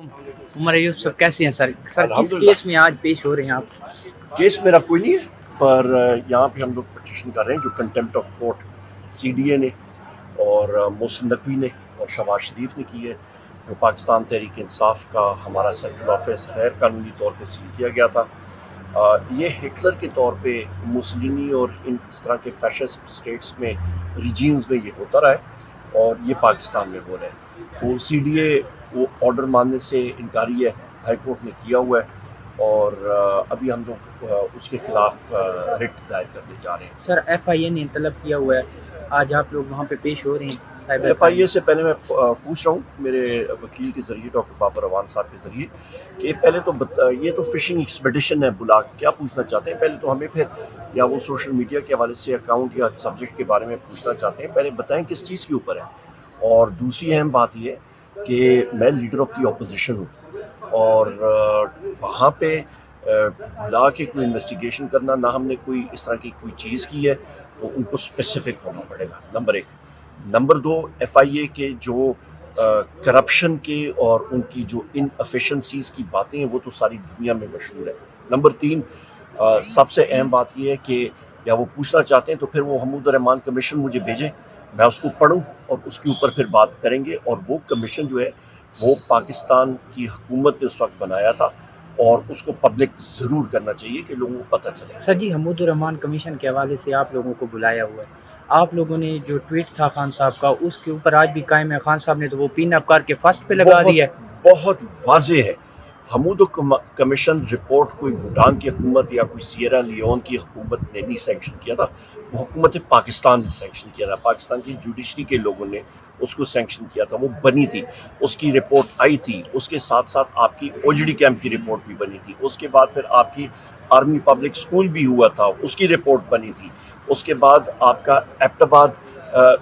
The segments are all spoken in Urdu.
عمر ایوب سر کیسے ہیں سر کس الحمدللہ کیس میں آج پیش ہو رہے ہیں آپ؟ کیس میرا کوئی نہیں ہے، پر یہاں پہ ہم لوگ پٹیشن کر رہے ہیں جو contempt of court C D A نے اور محسن نقوی نے اور شہباز شریف نے کی ہے، جو پاکستان تحریک انصاف کا ہمارا سینٹرل آفس غیر قانونی طور پہ سیل کیا گیا تھا۔ یہ ہٹلر کے طور پہ موسولینی اور اس طرح کے فیشسٹ اسٹیٹس میں ریجیمز میں یہ ہوتا رہا ہے اور یہ پاکستان میں ہو رہا ہے۔ تو سی ڈی اے وہ آرڈر ماننے سے انکاری ہے، ہائی کورٹ نے کیا ہوا ہے اور ابھی ہم لوگ اس کے خلاف ریٹ دائر کرنے جا رہے ہیں۔ سر ایف آئی اے نے طلب کیا ہوا ہے، آج آپ لوگ وہاں پہ پیش ہو رہے ہیں؟ ایف آئی اے سے پہلے میں پوچھ رہا ہوں میرے وکیل کے ذریعے ڈاکٹر بابر روان صاحب کے ذریعے کہ پہلے تو یہ تو فشنگ ایکسپیڈیشن ہے، بلا کے کیا پوچھنا چاہتے ہیں؟ پہلے تو ہمیں پھر یا وہ سوشل میڈیا کے حوالے سے اکاؤنٹ یا سبجیکٹ کے بارے میں پوچھنا چاہتے ہیں، پہلے بتائیں کس چیز کے اوپر ہے۔ اور دوسری اہم بات یہ ہے کہ میں لیڈر آف دی اپوزیشن ہوں اور وہاں پہ بلا کے کوئی انویسٹیگیشن کرنا، نہ ہم نے کوئی اس طرح کی کوئی چیز کی ہے، تو ان کو اسپیسیفک ہونا پڑے گا، نمبر ایک۔ نمبر دو، ایف آئی اے کے جو کرپشن کے اور ان کی جو ان افیشنسیز کی باتیں ہیں وہ تو ساری دنیا میں مشہور ہے۔ نمبر تین، سب سے اہم بات یہ ہے کہ یا وہ پوچھنا چاہتے ہیں تو پھر وہ حمود الرحمان کمیشن مجھے بھیجیں، میں اس کو پڑھوں اور اس کے اوپر پھر بات کریں گے۔ اور وہ کمیشن جو ہے وہ پاکستان کی حکومت نے اس وقت بنایا تھا اور اس کو پبلک ضرور کرنا چاہیے کہ لوگوں کو پتہ چلے۔ سر جی، حمود الرحمان کمیشن کے حوالے سے آپ لوگوں کو بلایا ہوا ہے، آپ لوگوں نے جو ٹویٹ تھا خان صاحب کا اس کے اوپر آج بھی قائم ہے؟ خان صاحب نے تو وہ پین اپ کر کے فرسٹ پہ لگا دیا ہے۔ بہت واضح ہے، حمود کمیشن رپورٹ کوئی بھوٹان کی حکومت یا کوئی سیرا لیون کی حکومت نے نہیں سینکشن کیا تھا، وہ حکومت پاکستان نے سینکشن کیا تھا، پاکستان کی جوڈیشری کے لوگوں نے اس کو سینکشن کیا تھا، وہ بنی تھی، اس کی رپورٹ آئی تھی، اس کے ساتھ ساتھ آپ کی او جی ڈی کیمپ کی رپورٹ بھی بنی تھی، اس کے بعد پھر آپ کی آرمی پبلک اسکول بھی ہوا تھا، اس کی رپورٹ بنی تھی، اس کے بعد آپ کا ایبٹ آباد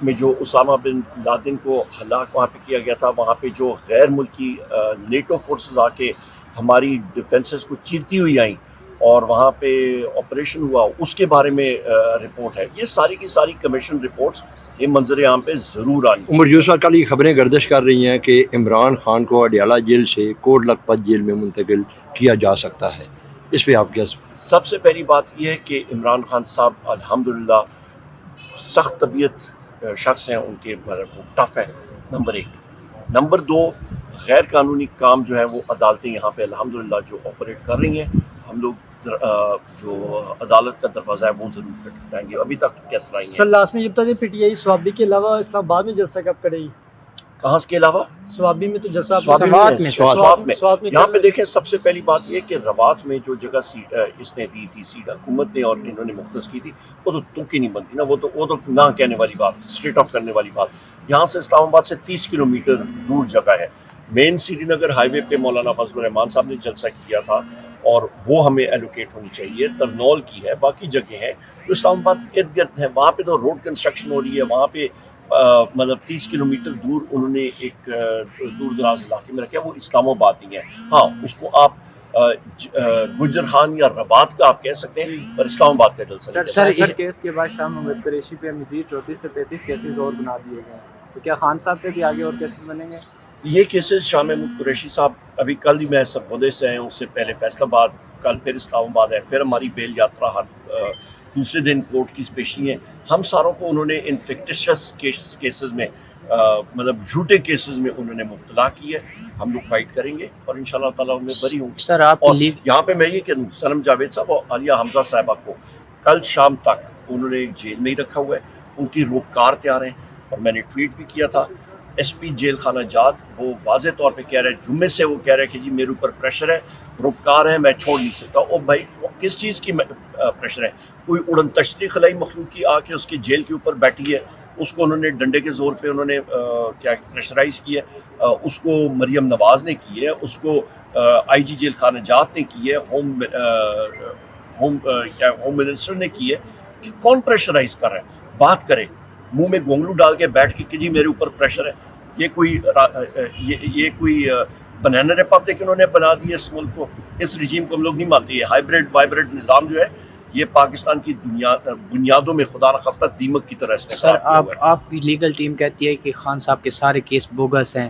میں جو اسامہ بن لادن کو ہلاک وہاں پہ کیا گیا تھا، وہاں پہ جو غیر ملکی نیٹو فورسز آ کے ہماری ڈیفنسز کو چیرتی ہوئی آئیں اور وہاں پہ آپریشن ہوا، اس کے بارے میں رپورٹ ہے۔ یہ ساری کی ساری کمیشن رپورٹس یہ منظر عام پہ ضرور آنی عمر یوسف کل یہ خبریں گردش کر رہی ہیں کہ عمران خان کو اڈیالہ جیل سے کوٹ لکھپت جیل میں منتقل کیا جا سکتا ہے، اس پہ آپ کیا؟ سب سے پہلی بات یہ ہے کہ عمران خان صاحب الحمدللہ سخت طبیعت شخص ہیں، ان کے ٹف ہیں، نمبر ایک۔ نمبر دو، غیر قانونی کام جو ہے وہ عدالتیں یہاں پہ الحمدللہ جو آپریٹ کر رہی ہیں، ہم لوگ جو عدالت کا دروازہ ہے وہ ضرور کھٹکھٹائیں گے، ابھی تک کیس رہی ہیں۔ سر لاسٹ میں جب تک پی ٹی آئی سوابی کے علاوہ اسلام آباد میں جلسہ کب کرے گی؟ کہاں کے علاوہ؟ سوابی میں تو جلسہ سوات میں سوات میں یہاں پہ دیکھیں، سب سے پہلی بات یہ کہ روات میں جو جگہ اس نے دی تھی سیٹ حکومت نے اور انہوں نے مختص کی تھی، وہ تو تکی نہیں بنتی نا، وہ تو نہ کہنے والی بات، اسٹریٹ آف کرنے والی بات۔ یہاں سے اسلام آباد سے 30 کلومیٹر دور جگہ ہے۔ مین سری نگر ہائی وے پہ مولانا فضل الرحمان صاحب نے جلسہ کیا تھا اور وہ ہمیں ایلوکیٹ ہونی چاہیے۔ ترنول کی ہے، باقی جگہ ہیں جو اسلام آباد ارد گرد ہیں، وہاں پہ تو روڈ کنسٹرکشن ہو رہی ہے، وہاں پہ مطلب 30 کلومیٹر دور انہوں نے ایک دور دراز علاقے میں رکھا ہے، وہ اسلام آباد نہیں ہے۔ ہاں، اس کو آپ گجر خان یا روات کا آپ کہہ سکتے ہیں، پر اسلام آباد کا جلسہ نہیں۔ سر کیس کے بعد شاہ محمد قریشی پہ مزید 34 سے 35 کیسز اور بنا دیے گئے ہیں، تو کیا خان صاحب پہ بھی آگے اور کیسز بنیں گے؟ یہ کیسز شاہ محمود قریشی صاحب ابھی کل ہی میں سرگودے سے ہیں، اس سے پہلے فیصل آباد، کل پھر اسلام آباد ہے، پھر ہماری بیل یاترا دوسرے دن کورٹ کی پیشی ہے۔ ہم ساروں کو انہوں نے ان فکٹیشس کیسز میں مطلب جھوٹے کیسز میں انہوں نے مبتلا کی ہے، ہم لوگ فائٹ کریں گے اور انشاءاللہ تعالیٰ ان میں بری ہوں گے۔ سر آپ اور یہاں پہ میں یہ کہہ دوں، سنم جاوید صاحب اور عالیہ حمزہ صاحبہ کو کل شام تک انہوں نے جیل میں ہی رکھا ہوا ہے، ان کی روپکار تیار ہیں، اور میں نے ٹویٹ بھی کیا تھا۔ ایس پی جیل خانہ جات وہ واضح طور پہ کہہ رہے ہیں، جمعے سے وہ کہہ رہے ہیں کہ جی میرے اوپر پریشر ہے، روپکار ہے، میں چھوڑ نہیں سکتا۔ او بھائی، کس چیز کی پریشر ہے؟ کوئی اڑن تشتری خلائی مخلوق کی آ کے اس کے جیل کے اوپر بیٹھی ہے، اس کو انہوں نے ڈنڈے کے زور پہ انہوں نے کیا پریشرائز کیا ہے، اس کو مریم نواز نے کی ہے، اس کو آئی جی جیل خانہ جات نے کی ہے، ہوم منسٹر نے کی ہے، کہ کون پریشرائز کر رہا ہے؟ بات کرے، منہ میں گونگلو ڈال کے بیٹھ کے کہ جی میرے اوپر پریشر ہے۔ یہ کوئی بنانا ریپبلک انہوں نے بنا دی ہے اس ملک کو، اس رجیم کو ہم لوگ نہیں مانتے۔ یہ ہائیبریڈ وائبریڈ نظام جو ہے یہ پاکستان کی بنیادوں میں خدا نخواستہ دیمک کی طرح سر آپ کی لیگل ٹیم کہتی ہے کہ خان صاحب کے سارے کیس بوگس ہیں،